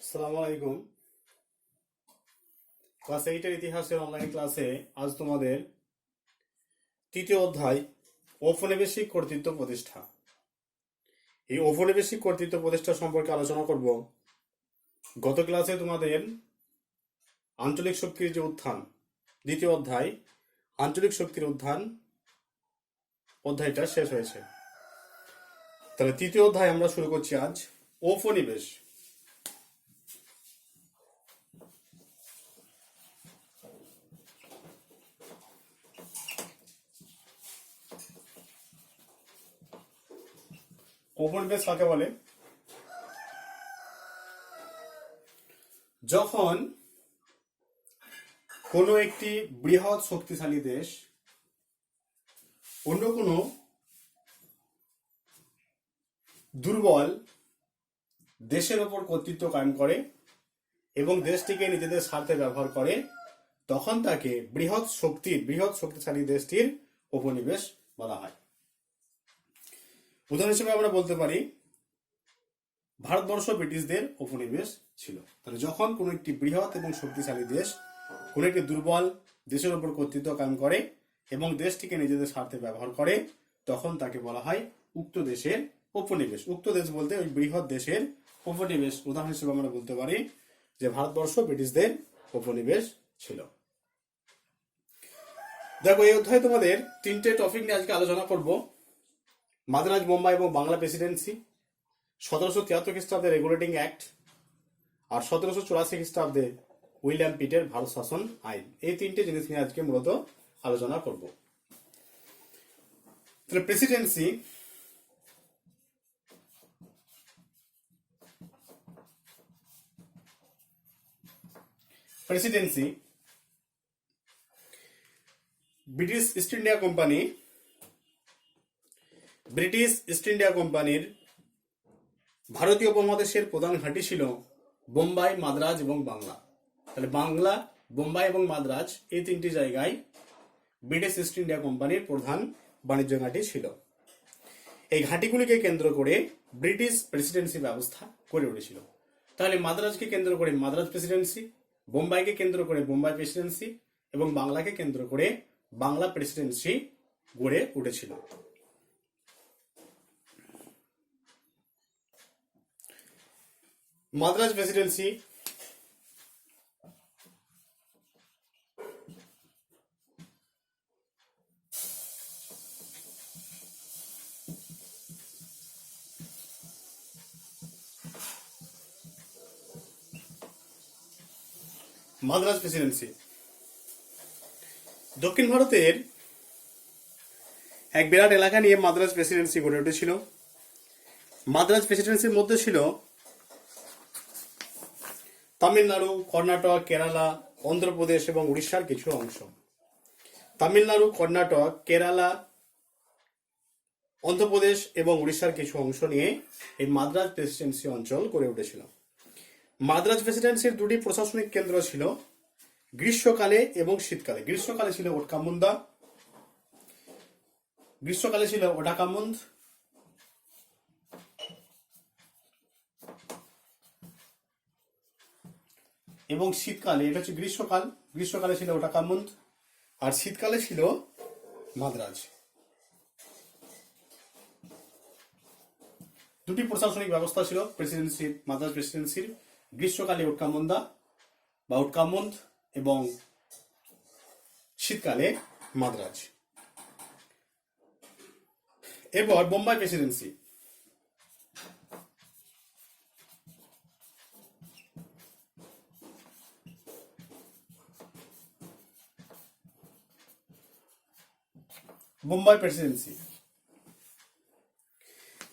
আসসালামু আলাইকুম। ক্লাস 8 ইতিহাসের অনলাইন ক্লাসে আজ তোমাদের তৃতীয় অধ্যায় ঔপনিবেশিক কর্তৃত্ব প্রতিষ্ঠা। এই ঔপনিবেশিক কর্তৃত্ব প্রতিষ্ঠা সম্পর্কে আলোচনা করব। গত ক্লাসে তোমাদের আঞ্চলিক শক্তির যে উত্থান, দ্বিতীয় অধ্যায় আঞ্চলিক শক্তির উত্থান অধ্যায়টা শেষ হয়েছে। তাহলে তৃতীয় অধ্যায় আমরা শুরু করছি আজ ঔপনিবেশ। ঔপনিবেশ কাকে বলে? যখন কোনো একটি বৃহৎ শক্তিশালী দেশ অন্য কোনো দুর্বল দেশের ওপর কর্তৃত্ব কায়েম করে এবং দেশটিকে নিজেদের স্বার্থে ব্যবহার করে, তখন তাকে বৃহৎ শক্তিশালী দেশটির উপনিবেশ বলা হয়। উদাহরণ হিসেবে আমরা বলতে পারি ভারতবর্ষ ব্রিটিশদের উপনিবেশ ছিল। তাহলে যখন কোনো একটি বৃহৎ এবং শক্তিশালী দেশ কোনো একটি দুর্বল দেশের উপর কর্তৃত্ব কায়েম করে এবং দেশটিকে নিজেদের স্বার্থে ব্যবহার করে, তখন তাকে বলা হয় উক্ত দেশের উপনিবেশ। উক্ত দেশ বলতে ওই বৃহৎ দেশের উপনিবেশ। উদাহরণ হিসেবে আমরা বলতে পারি যে ভারতবর্ষ ব্রিটিশদের উপনিবেশ ছিল। দেখো, এই অধ্যায়ে তোমাদের তিনটে টপিক নিয়ে আজকে আলোচনা করব। মাদ্রাজ, বোম্বাই এবং বাংলা প্রেসিডেন্সি, 1773 খ্রিস্টাব্দে রেগুলেটিং অ্যাক্ট, আর 1784 খ্রিস্টাব্দে উইলিয়াম পিটের ভারত শাসন আইন। এই তিনটে জিনিস নিয়ে আজকে মূলত আলোচনা করব। তাহলে প্রেসিডেন্সি, ব্রিটিশ ইস্ট ইন্ডিয়া কোম্পানির ভারতীয় উপমহাদেশের প্রধান ঘাঁটি ছিল বোম্বাই, মাদ্রাজ এবং বাংলা। তাহলে বাংলা, বোম্বাই এবং মাদ্রাজ এই তিনটি জায়গায় ব্রিটিশ ইস্ট ইন্ডিয়া কোম্পানির প্রধান বাণিজ্য ঘাঁটি ছিল। এই ঘাঁটিগুলিকে কেন্দ্র করে ব্রিটিশ প্রেসিডেন্সি ব্যবস্থা গড়ে উঠেছিল। তাহলে মাদ্রাজকে কেন্দ্র করে মাদ্রাজ প্রেসিডেন্সি, বোম্বাইকে কেন্দ্র করে বোম্বাই প্রেসিডেন্সি এবং বাংলাকে কেন্দ্র করে বাংলা প্রেসিডেন্সি গড়ে উঠেছিল। মাদ্রাজ প্রেসিডেন্সি দক্ষিণ ভারতের এক বিরাট এলাকা নিয়ে মাদ্রাজ প্রেসিডেন্সি গড়ে উঠেছিল। মাদ্রাজ প্রেসিডেন্সির মধ্যে ছিল তামিলনাড়ু, কর্ণাটক, কেরালা, অন্ধ্রপ্রদেশ এবং উড়িষ্যার কিছু অংশ। তামিলনাড়ু, কর্ণাটক, কেরালা, অন্ধ্রপ্রদেশ এবং উড়িষ্যার কিছু অংশ নিয়ে এই মাদ্রাজ প্রেসিডেন্সি অঞ্চল গড়ে উঠেছিল। মাদ্রাজ প্রেসিডেন্সির দুটি প্রশাসনিক কেন্দ্র ছিল গ্রীষ্মকালে এবং শীতকালে। গ্রীষ্মকালে ছিল ওটাকামুন্দ, এবং শীতকালে, এটা হচ্ছে গ্রীষ্মকালে ছিল ওটাকামুন্দ আর শীতকালে ছিল মাদ্রাজ। দুটি প্রশাসনিক ব্যবস্থা ছিল মাদ্রাজ প্রেসিডেন্সির। গ্রীষ্মকালে উটকামুন্দ এবং শীতকালে মাদ্রাজ। এরপর বোম্বাই প্রেসিডেন্সি।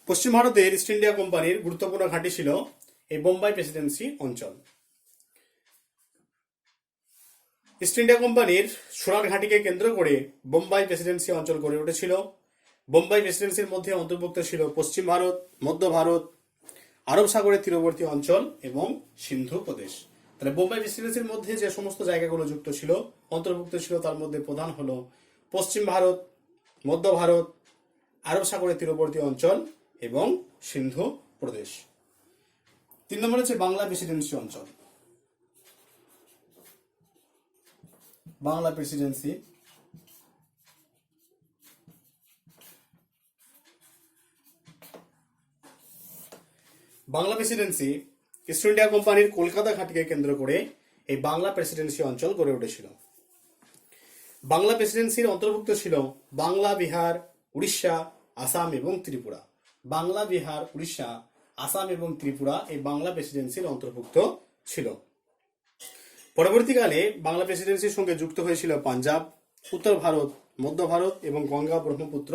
পশ্চিম ভারতের ইস্ট ইন্ডিয়া কোম্পানির গুরুত্বপূর্ণ ঘাঁটি ছিল এই বোম্বাই প্রেসিডেন্সি অঞ্চল। ইস্ট ইন্ডিয়া কোম্পানির সুরাট ঘাঁটিকে কেন্দ্র করে বোম্বাই প্রেসিডেন্সি অঞ্চল গড়ে উঠেছিল। বোম্বাই প্রেসিডেন্সির মধ্যে অন্তর্ভুক্ত ছিল পশ্চিম ভারত, মধ্য ভারত, আরব সাগরের তীরবর্তী অঞ্চল এবং সিন্ধু প্রদেশ। তাহলে বোম্বাই প্রেসিডেন্সির মধ্যে যে সমস্ত জায়গাগুলো যুক্ত ছিল, অন্তর্ভুক্ত ছিল, তার মধ্যে প্রধান হলো পশ্চিম ভারত, মধ্য ভারত, আরব সাগরের তীরবর্তী অঞ্চল এবং সিন্ধু প্রদেশ। 3 নম্বর হচ্ছে বাংলা প্রেসিডেন্সি অঞ্চল। বাংলা প্রেসিডেন্সি ইস্ট ইন্ডিয়া কোম্পানির কলকাতা ঘাঁটিকে কেন্দ্র করে এই বাংলা প্রেসিডেন্সি অঞ্চল গড়ে উঠেছিল। বাংলা প্রেসিডেন্সির অন্তর্ভুক্ত ছিল বাংলা, বিহার, উড়িষ্যা, আসাম এবং ত্রিপুরা। বাংলা, বিহার, উড়িষ্যা, আসাম এবং ত্রিপুরা এই বাংলা প্রেসিডেন্সির অন্তর্ভুক্ত ছিল। পরবর্তীকালে বাংলা প্রেসিডেন্সির সঙ্গে যুক্ত হয়েছিল পাঞ্জাব, উত্তর ভারত, মধ্য ভারত এবং গঙ্গা ব্রহ্মপুত্র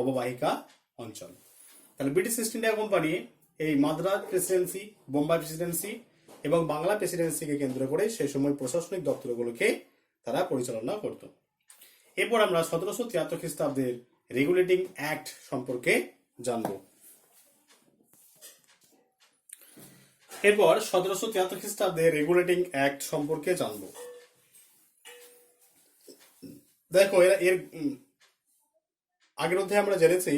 অববাহিকা অঞ্চল। তাহলে ব্রিটিশ ইস্ট ইন্ডিয়া কোম্পানি এই মাদ্রাজ প্রেসিডেন্সি, বোম্বাই প্রেসিডেন্সি এবং বাংলা প্রেসিডেন্সিকে কেন্দ্র করে সেই সময় প্রশাসনিক দপ্তরগুলোকে তারা পরিচালনা করত। এরপর আমরা 1773 খ্রিস্টাব্দের রেগুলেটিং অ্যাক্ট সম্পর্কে জানব। এরপর 1773 খ্রিস্টাব্দে রেগুলেটিং অ্যাক্ট সম্পর্কে জানব। দেখো এর আগের অধ্যায়ে আমরা জেনেছি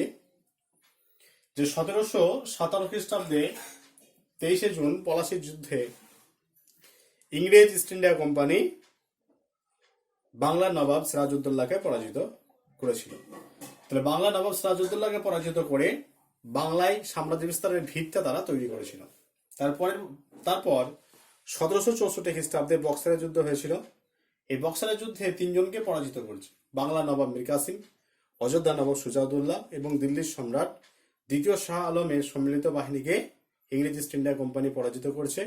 যে 1757 খ্রিস্টাব্দে 23শে জুন পলাশির যুদ্ধে ইংরেজ ইস্ট ইন্ডিয়া কোম্পানি বাংলার নবাব সিরাজউদ্দৌলাকে পরাজিত করেছিল। তাহলে বাংলা নবাব সিরাজউদ্দৌলাকে পরাজিত করে বাংলায় সাম্রাজ্য বিস্তারের ভিতটা তারা তৈরি করেছিল। তারপর 1764 খ্রিস্টাব্দে বক্সারের যুদ্ধ হয়েছিল। এই বক্সারের যুদ্ধে 3 জনকে পরাজিত করেছে। বাংলা নবাব মীর কাসিম, অযোধ্যা নবাব সুজাউদ্দৌলা এবং দিল্লির সম্রাট দ্বিতীয় শাহ আলমের সম্মিলিত বাহিনীকে ইংরেজ ইস্ট ইন্ডিয়া কোম্পানি পরাজিত করেছে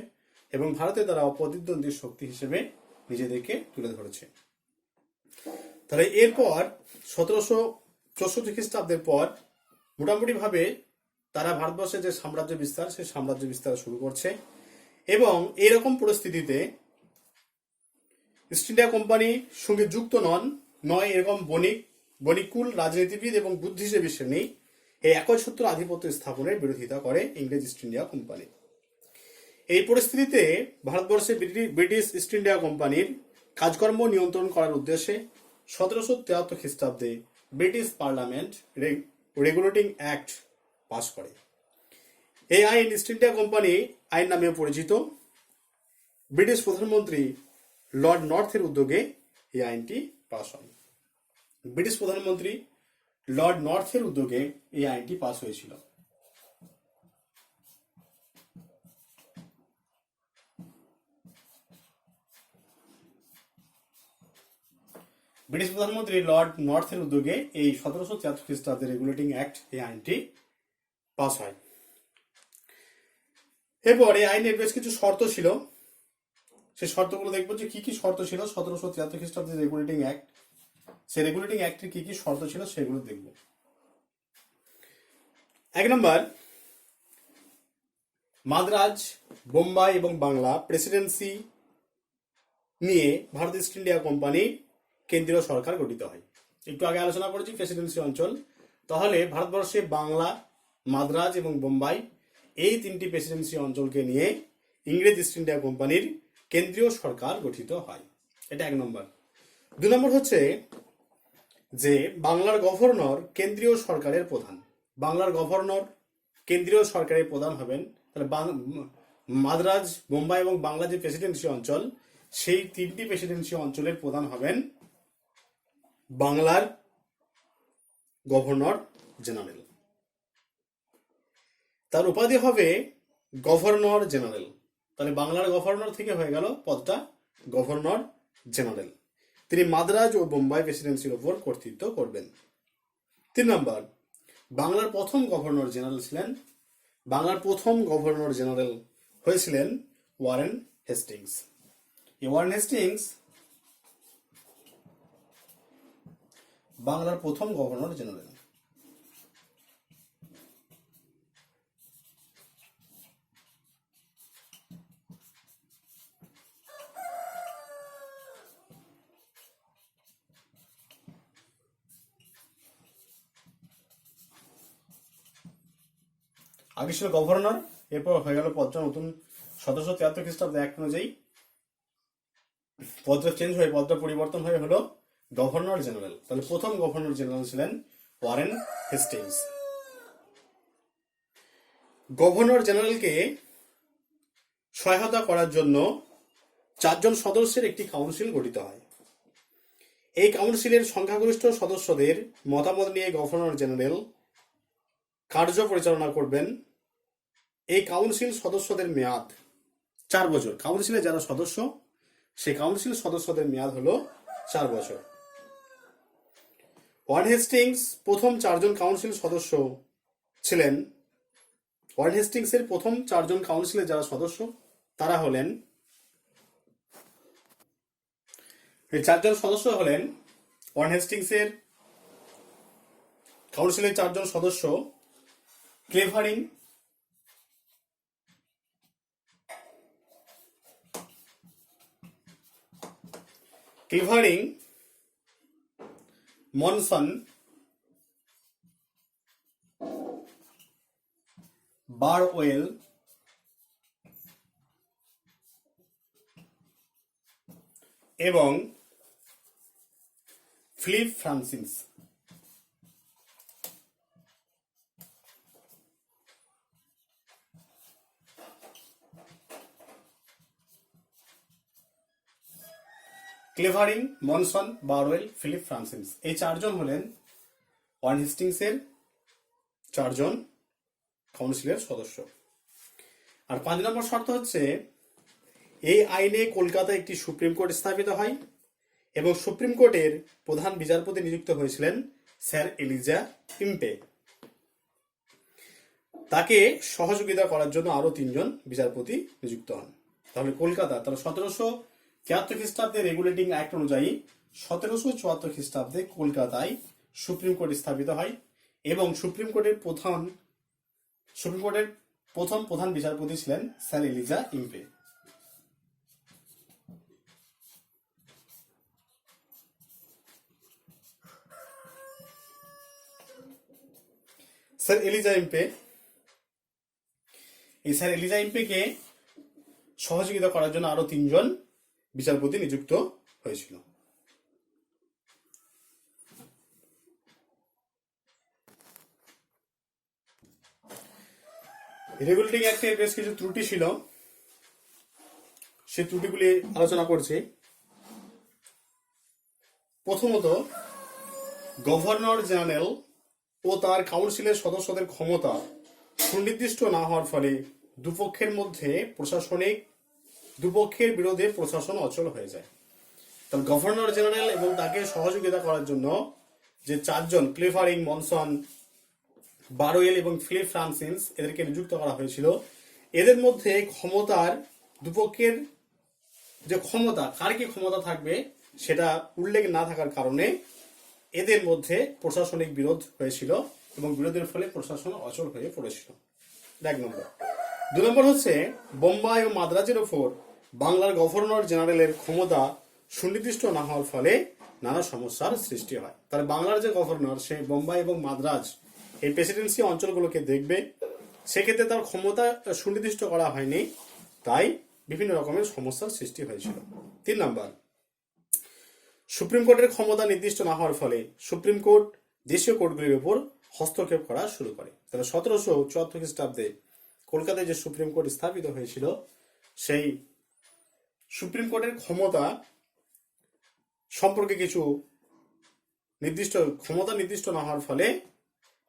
এবং ভারতে তারা অপ্রতিদ্বন্দ্বী শক্তি হিসেবে নিজেদেরকে তুলে ধরেছে। তাহলে এরপর 1764 খ্রিস্টাব্দের পর মোটামুটি ভাবে তারা ভারতবর্ষের যে সাম্রাজ্য বিস্তার, সেই সাম্রাজ্য বিস্তার শুরু করছে এবং এরকম পরিস্থিতিতে ইস্ট ইন্ডিয়া কোম্পানির সঙ্গে যুক্ত নয় এরকম বণিকুল, রাজনীতিবিদ এবং বুদ্ধিজীবী শ্রেণী এই একচ্ছত্র আধিপত্য স্থাপনের বিরোধিতা করে ইংরেজ ইস্ট ইন্ডিয়া কোম্পানি। এই পরিস্থিতিতে ভারতবর্ষে ব্রিটিশ ইস্ট ইন্ডিয়া কোম্পানির কাজকর্ম নিয়ন্ত্রণ করার উদ্দেশ্যে 1773 খ্রিস্টাব্দে ব্রিটিশ পার্লামেন্ট রেগুলেটিং অ্যাক্ট পাশ করে। এই আইন ইস্ট ইন্ডিয়া কোম্পানি আইন নামে পরিচিত। ব্রিটিশ প্রধানমন্ত্রী লর্ড নর্থের উদ্যোগে এই আইনটি পাশ হয়। ব্রিটিশ প্রধানমন্ত্রী লর্ড নর্থের উদ্যোগে এই আইনটি পাশ হয়েছিল। ব্রিটিশ প্রধানমন্ত্রী লর্ড নর্থের উদ্যোগে এই 1773 খ্রিস্টাব্দে রেগুলেটিং অ্যাক্ট এই আইনটি পাস হয়। এরপর এই আইনের বেশ কিছু শর্ত ছিল, সেই শর্তগুলো দেখবো যে কি কি শর্ত ছিল 1773 খ্রিস্টাব্দে রেগুলেটিং অ্যাক্ট, সেই রেগুলেটিং অ্যাক্টের কি কি শর্ত ছিল সেগুলো দেখব। 1 নম্বর, মাদ্রাজ, বোম্বাই এবং বাংলা প্রেসিডেন্সি নিয়ে ভারত ইস্ট ইন্ডিয়া কোম্পানি কেন্দ্রীয় সরকার গঠিত হয়। একটু আগে আলোচনা করেছি প্রেসিডেন্সি অঞ্চল। তাহলে ভারতবর্ষে বাংলা, মাদ্রাজ এবং বোম্বাই এই 3টি প্রেসিডেন্সি অঞ্চলকে নিয়ে ইংরেজ ইস্ট ইন্ডিয়া কোম্পানির কেন্দ্রীয় সরকার গঠিত হয়। এটা 1 নম্বর। 2 নম্বর হচ্ছে যে বাংলার গভর্নর কেন্দ্রীয় সরকারের প্রধান। বাংলার গভর্নর কেন্দ্রীয় সরকারের প্রধান হবেন। তাহলে মাদ্রাজ, বোম্বাই এবং বাংলা যে প্রেসিডেন্সি অঞ্চল, সেই 3টি প্রেসিডেন্সি অঞ্চলের প্রধান হবেন বাংলার গভর্নর জেনারেল। তার উপাধি হবে গভর্নর জেনারেল। তাহলে বাংলার গভর্নর থেকে হয়ে গেল পদটা গভর্নর জেনারেল। তিনি মাদ্রাজ ও বোম্বাই প্রেসিডেন্সির উপর কর্তৃত্ব করবেন। 3 নম্বর, বাংলার প্রথম গভর্নর জেনারেল হয়েছিলেন ওয়ারেন হেস্টিংস। এই ওয়ারেন হেস্টিংস বাংলার প্রথম গভর্নর জেনারেল। আগে ছিল গভর্নর, এরপর হয়ে গেল পদটা নতুন 1773 খ্রিস্টাব্দে অ্যাক্ট অনুযায়ী পদটা চেঞ্জ হয়ে পদটা পরিবর্তন হয়ে হলো গভর্নর জেনারেল। তাহলে প্রথম গভর্নর জেনারেল ছিলেন ওয়ারেন হেস্টিংস। গভর্নর জেনারেলকে সহায়তা করার জন্য 4 জন সদস্যের একটি কাউন্সিল গঠিত হয়। এই কাউন্সিলের সংখ্যাগরিষ্ঠ সদস্যদের মতামত নিয়ে গভর্নর জেনারেল কার্য পরিচালনা করবেন। এই কাউন্সিল সদস্যদের মেয়াদ 4 বছর। কাউন্সিলের যারা সদস্য, সেই কাউন্সিল সদস্যদের মেয়াদ হলো 4 বছর। ওয়ার্ড হেস্টিংস প্রথম 4 জন কাউন্সিল সদস্য ছিলেন। ওয়ার্ড হেস্টিংসের প্রথম 4 জন কাউন্সিলের যারা সদস্য তারা হলেন, এই 4 জন সদস্য হলেন ওয়ার্ড হেস্টিংসের কাউন্সিলের 4 জন সদস্য ক্লেভারিং, মনসন, বারওয়েল এবং Philip Francis. Clavering, Monson, Barwell, Philip Francis এই 4 জন হলেন ওয়ার্ড হেস্টিংসের 4 জন কাউন্সিলের সদস্য। আর 5 নম্বর শর্ত হচ্ছে, এই আইনে কলকাতায় একটি সুপ্রিম কোর্ট স্থাপিত হয় এবং সুপ্রিম কোর্টের প্রধান বিচারপতি নিযুক্ত হয়েছিলেন স্যার এলিজা ইম্পে। তাকে সহযোগিতা করার জন্য আরো 3 জন বিচারপতি নিযুক্ত হন। তাহলে কলকাতা, তাহলে 1773 খ্রিস্টাব্দে রেগুলেটিং অ্যাক্ট অনুযায়ী 1774 খ্রিস্টাব্দে কলকাতায় সুপ্রিম কোর্ট স্থাপিত হয় এবং সুপ্রিম কোর্টের প্রধান বিচারপতি ছিলেন sir Elijah Impey. Sir Elijah ইম্পেকে সহযোগিতা করার জন্য আরো 3 জন বিচারপতি নিযুক্ত হয়েছিল। রেগুলেটিং অ্যাক্টের বেশ কিছু ত্রুটি ছিল, সেই ত্রুটিগুলি আলোচনা করছি। প্রথমত, গভর্নর জেনারেল ও তার কাউন্সিলের সদস্যদের ক্ষমতা সুনির্দিষ্ট না হওয়ার ফলে দুপক্ষের বিরোধে প্রশাসন অচল হয়ে যায়। তাহলে গভর্নর জেনারেল এবং তাকে সহযোগিতা করার জন্য যে 4 জন ক্লেভারিং, মনসন, বারওয়েল এবং ফিলিপ ফ্রান্সিস এদেরকে নিযুক্ত করা হয়েছিল, এদের মধ্যে ক্ষমতার দুপক্ষের যে ক্ষমতা, কার কি ক্ষমতা থাকবে সেটা উল্লেখ না থাকার কারণে এদের মধ্যে প্রশাসনিক বিরোধ হয়েছিল এবং বিরোধের ফলে প্রশাসন অচল হয়ে পড়েছিল। 1 নম্বর। 2 নম্বর হচ্ছে, বোম্বাই ও মাদ্রাজের ওপর বাংলার গভর্নর জেনারেলের ক্ষমতা সুনির্দিষ্ট না হওয়ার ফলে নানা সমস্যার সৃষ্টি হয়। তাহলে বাংলার যে গভর্নর, সে বোম্বাই এবং মাদ্রাজ এই প্রেসিডেন্সি অঞ্চলগুলোকে দেখবে, সেক্ষেত্রে তার ক্ষমতা সুনির্দিষ্ট করা হয়নি, তাই বিভিন্ন রকমের সমস্যার সৃষ্টি হয়েছিল। 3 নম্বর, সুপ্রিম কোর্টের ক্ষমতা নির্দিষ্ট না হওয়ার ফলে সুপ্রিম কোর্ট দেশীয় কোর্টগুলির উপর হস্তক্ষেপ করা শুরু করে। তাহলে 1774 খ্রিস্টাব্দে কলকাতায় যে সুপ্রিম কোর্ট স্থাপিত হয়েছিল, সেই সুপ্রিম কোর্টের ক্ষমতা সম্পর্কে কিছু নির্দিষ্ট না হওয়ার ফলে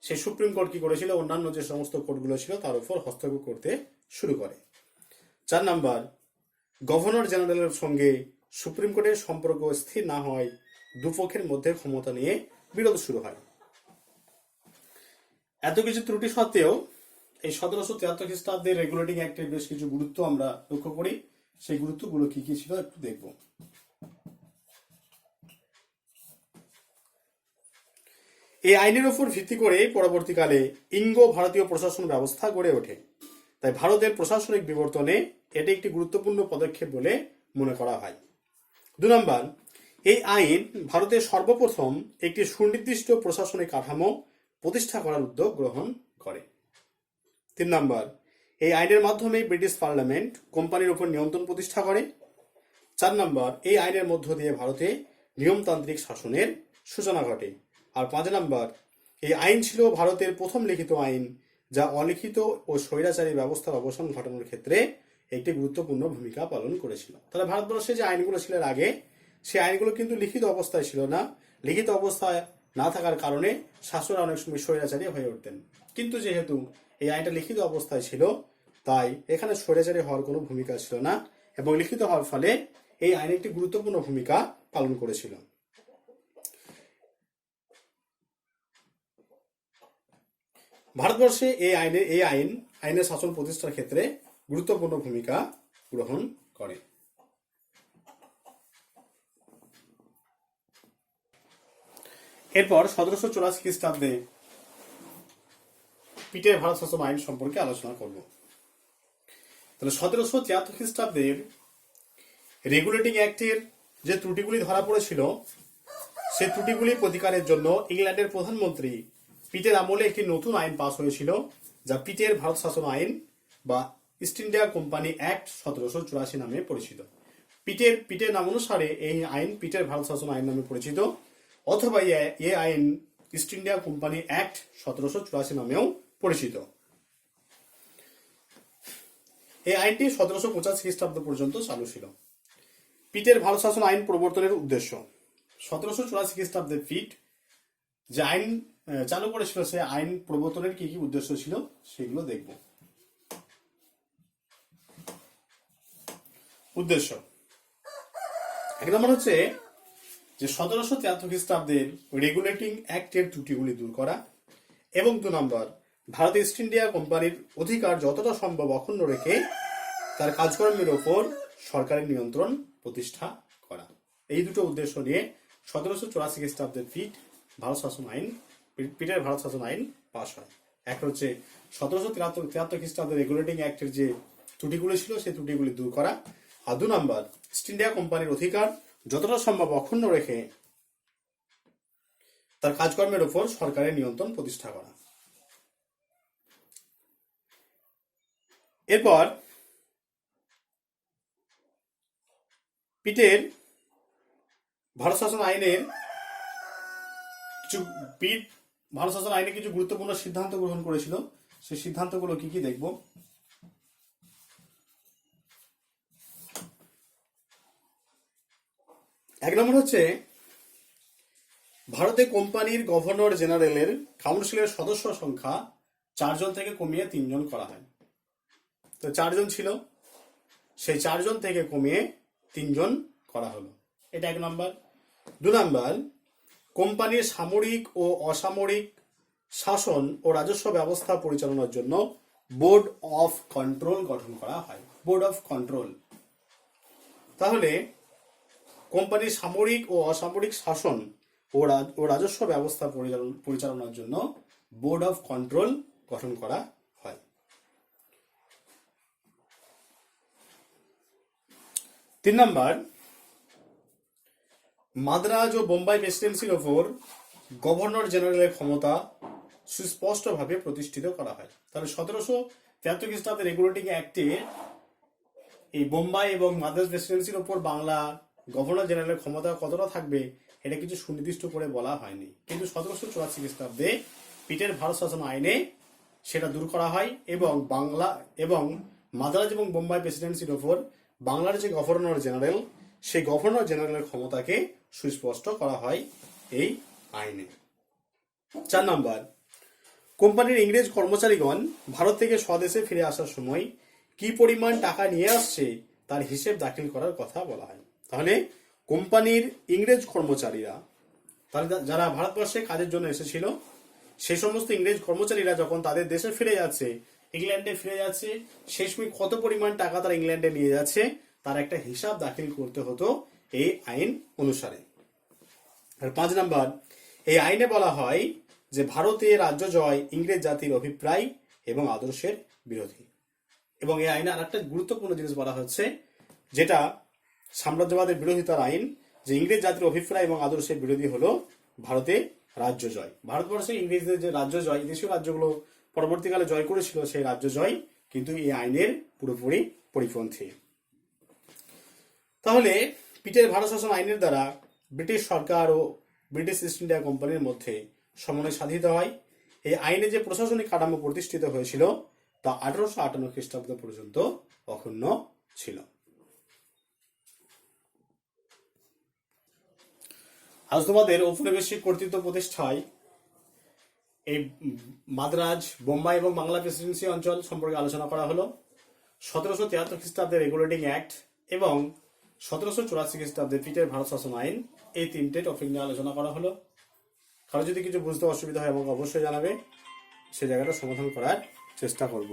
সেই সুপ্রিম কোর্ট কি করেছিল, অন্যান্য যে সমস্ত কোর্টগুলো ছিল তার উপর হস্তক্ষেপ করতে শুরু করে। 4 নম্বর, গভর্নর জেনারেলের সঙ্গে সুপ্রিম কোর্টের সম্পর্ক স্থির না হয় দুপক্ষের মধ্যে ক্ষমতা নিয়ে বিরোধ শুরু হয়। এত কিছু ত্রুটি সত্ত্বেও এই 1773 খ্রিস্টাব্দের রেগুলেটিং অ্যাক্টের বেশ কিছু গুরুত্ব আমরা লক্ষ্য করি। সেই গুরুত্বগুলো কি কি ছিল একটু দেখব। এই আইনের উপর ভিত্তি করে পরবর্তীকালে ইঙ্গ ভারতীয় প্রশাসন ব্যবস্থা গড়ে ওঠে। তাই ভারতের প্রশাসনিক বিবর্তনে এটি একটি গুরুত্বপূর্ণ পদক্ষেপ বলে মনে করা হয়। 2 নম্বর, এই আইন ভারতের সর্বপ্রথম একটি সুনির্দিষ্ট প্রশাসনিক কাঠামো প্রতিষ্ঠা করার উদ্যোগ গ্রহণ করে। 3 নম্বর, এই আইনের মাধ্যমে ব্রিটিশ পার্লামেন্ট কোম্পানির উপর নিয়ন্ত্রণ প্রতিষ্ঠা করে। 4 নম্বর, এই আইনের মধ্য দিয়ে ভারতে নিয়মতান্ত্রিক শাসনের সূচনা ঘটে। আর 5 নম্বর, এই আইন ছিল ভারতের প্রথম লিখিত আইন, যা অলিখিত ও স্বৈরাচারী ব্যবস্থার অবসান ঘটানোর ক্ষেত্রে একটি গুরুত্বপূর্ণ ভূমিকা পালন করেছিল। তাহলে ভারতবর্ষে যে আইনগুলো ছিল এর আগে, সেই আইনগুলো কিন্তু লিখিত অবস্থায় ছিল না। লিখিত অবস্থায় না থাকার কারণে শাসকরা অনেক সময় স্বৈরাচারী হয়ে উঠতেন। কিন্তু যেহেতু এই আইনটা লিখিত অবস্থায় ছিল, তাই এখানে স্বৈরাচারী হওয়ার কোনো ভূমিকা ছিল না, এবং লিখিত হওয়ার ফলে এই আইন একটি গুরুত্বপূর্ণ ভূমিকা পালন করেছিল। ভারতবর্ষে এই আইনের শাসন প্রতিষ্ঠার ক্ষেত্রে গুরুত্বপূর্ণ ভূমিকা গ্রহণ করে। এরপর 1784 খ্রিস্টাব্দে পিটের ভারত শাসন আইন সম্পর্কে আলোচনা করব। তাহলে 1773 খ্রিস্টাব্দের রেগুলেটিং অ্যাক্টের যে ত্রুটিগুলি ধরা পড়েছিল, সেই ত্রুটিগুলি প্রতিকারের জন্য ইংল্যান্ডের প্রধানমন্ত্রী পিটের আমলে একটি নতুন আইন পাস হয়েছিল, যা পিটের ভারত শাসন আইন বা ইস্ট ইন্ডিয়া কোম্পানি অ্যাক্ট 1784 নামে পরিচিত। পিটের নাম অনুসারে এই আইন পিটের ভারত শাসন আইন নামে পরিচিত, অথবা এই আইন ইস্ট ইন্ডিয়া কোম্পানি অ্যাক্ট 1784 নামেও পরিচিত। এই আইনটি 1750 খ্রিস্টাব্দ পর্যন্ত চালু ছিল। পিটের ভারত শাসন আইন প্রবর্তনের উদ্দেশ্য। 1784 খ্রিস্টাব্দে পিট যে আইন চালু করেছিল, সে আইন প্রবর্তনের কি কি উদ্দেশ্য ছিল সেগুলো দেখব। উদ্দেশ্য 1 নম্বর হচ্ছে যে 1773 খ্রিস্টাব্দের রেগুলেটিং অ্যাক্টের ত্রুটিগুলি দূর করা, এবং 2 নম্বর ভারত ইস্ট ইন্ডিয়া কোম্পানির অধিকার যতটা সম্ভব অক্ষুণ্ণ রেখে তার কাজকর্মের ওপর সরকারের নিয়ন্ত্রণ প্রতিষ্ঠা করা। এই দুটো উদ্দেশ্য নিয়ে 1784 খ্রিস্টাব্দের পিটের ভারত শাসন আইন পাশ হয়। এক হচ্ছে 1773 খ্রিস্টাব্দের রেগুলেটিং অ্যাক্টের যে ত্রুটিগুলি ছিল সেই ত্রুটিগুলি দূর করা, আর 2 নম্বর ইস্ট ইন্ডিয়া কোম্পানির অধিকার যতটা সম্ভব অক্ষুণ্ণ রেখে তার কাজকর্মের উপর সরকারের নিয়ন্ত্রণ প্রতিষ্ঠা করা। এরপর পিটের ভারত শাসন আইনের কিছু গুরুত্বপূর্ণ সিদ্ধান্ত গ্রহণ করেছিল। সেই সিদ্ধান্তগুলো কি কি দেখব। 1 নম্বর হচ্ছে ভারতে কোম্পানির গভর্নর জেনারেলের কাউন্সিলের সদস্য সংখ্যা 4 জন থেকে কমিয়ে 3 জন করা হয়। তো 4 জন ছিল, সেই 4 জন থেকে কমিয়ে 3 জন করা হলো। এটা 1 নম্বর। 2 নম্বর কোম্পানির সামরিক ও অসামরিক শাসন ও রাজস্ব ব্যবস্থা পরিচালনার জন্য বোর্ড অফ কন্ট্রোল গঠন করা হয়। বোর্ড অফ কন্ট্রোল, তাহলে কোম্পানির সামরিক ও অসামরিক শাসন ও রাজস্ব ব্যবস্থা পরিচালনার জন্য বোর্ড অফ কন্ট্রোল গঠন করা হয়। 3 নম্বর মাদ্রাজ ও বোম্বাই প্রেসিডেন্সির ওপর গভর্নর জেনারেলের ক্ষমতা সুস্পষ্টভাবে প্রতিষ্ঠিত করা হয়। তাহলে 1773 খ্রিস্টাব্দের রেগুলেটিং অ্যাক্টে এই বোম্বাই এবং মাদ্রাজ প্রেসিডেন্সির ওপর বাংলা গভর্নর জেনারেলের ক্ষমতা কতটা থাকবে এটা কিছু সুনির্দিষ্ট করে বলা হয়নি, কিন্তু 1784 খ্রিস্টাব্দে পিটের ভারত শাসন আইনে সেটা দূর করা হয়, এবং মাদ্রাজ এবং বোম্বাই প্রেসিডেন্সির ওপর বাংলার যে গভর্নর জেনারেল, সেই গভর্নর জেনারেলের ক্ষমতাকে সুস্পষ্ট করা হয় এই আইনে। 4 নম্বর কোম্পানির ইংরেজ কর্মচারীগণ ভারত থেকে স্বদেশে ফিরে আসার সময় কি পরিমাণ টাকা নিয়ে আসছে তার হিসেব দাখিল করার কথা বলা হয়। তাহলে কোম্পানির ইংরেজ কর্মচারীরা, যারা ভারতবর্ষে কাজের জন্য এসেছিল, সেই সমস্ত ইংরেজ কর্মচারীরা যখন তাদের দেশে ফিরে যাচ্ছে, ইংল্যান্ডে ফিরে যাচ্ছে, সেই সময় কত পরিমাণ টাকা তারা ইংল্যান্ডে নিয়ে যাচ্ছে তার একটা হিসাব দাখিল করতে হতো এই আইন অনুসারে। আর 5 নম্বর এই আইনে বলা হয় যে ভারতে রাজ্য জয় ইংরেজ জাতির অভিপ্রায় এবং আদর্শের বিরোধী। এবং এই আইনে আরেকটা গুরুত্বপূর্ণ জিনিস বলা হচ্ছে, যেটা সাম্রাজ্যবাদের বিরোধিতার আইন, যে ইংরেজ জাতির অভিপ্রায় এবং আদর্শের বিরোধী হলো ভারতে রাজ্য জয়। ভারতবর্ষে ইংরেজদের যে রাজ্য জয়, দেশীয় রাজ্যগুলো পরবর্তীকালে জয় করেছিল, সেই রাজ্য জয় কিন্তু এই আইনের পুরোপুরি পরিপন্থী। তাহলে পিটের ভারত শাসন আইনের দ্বারা ব্রিটিশ সরকার ও ব্রিটিশ ইস্ট ইন্ডিয়া কোম্পানির মধ্যে সমন্বয় সাধিত হয়। এই আইনে যে প্রশাসনিক কাঠামো প্রতিষ্ঠিত হয়েছিল তা 1858 খ্রিস্টাব্দ পর্যন্ত অক্ষুণ্ণ ছিল। আজ তোমাদের ঔপনিবেশিক কর্তৃত্ব প্রতিষ্ঠায় এই মাদ্রাজ, বোম্বাই এবং বাংলা প্রেসিডেন্সি অঞ্চল সম্পর্কে আলোচনা করা হলো। 1773 খ্রিস্টাব্দের রেগুলেটিং অ্যাক্ট এবং 1784 খ্রিস্টাব্দে পিটের ভারত শাসন আইন, এই তিনটে টপিক নিয়ে আলোচনা করা হলো। কারো যদি কিছু বুঝতে অসুবিধা হয় আমাকে অবশ্যই জানাবে, সে জায়গাটা সমাধান করার চেষ্টা করব।